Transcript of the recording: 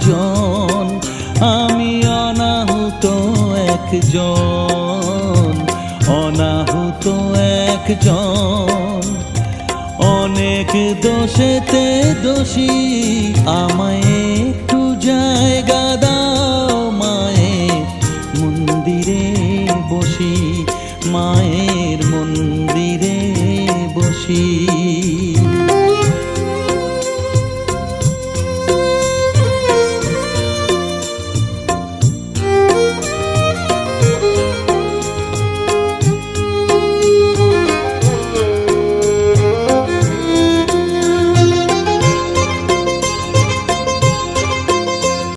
একজন, আমি অনাহুত একজন, অনাহুত একজন। অনেক দোষেতে দোষী, আমায় একটু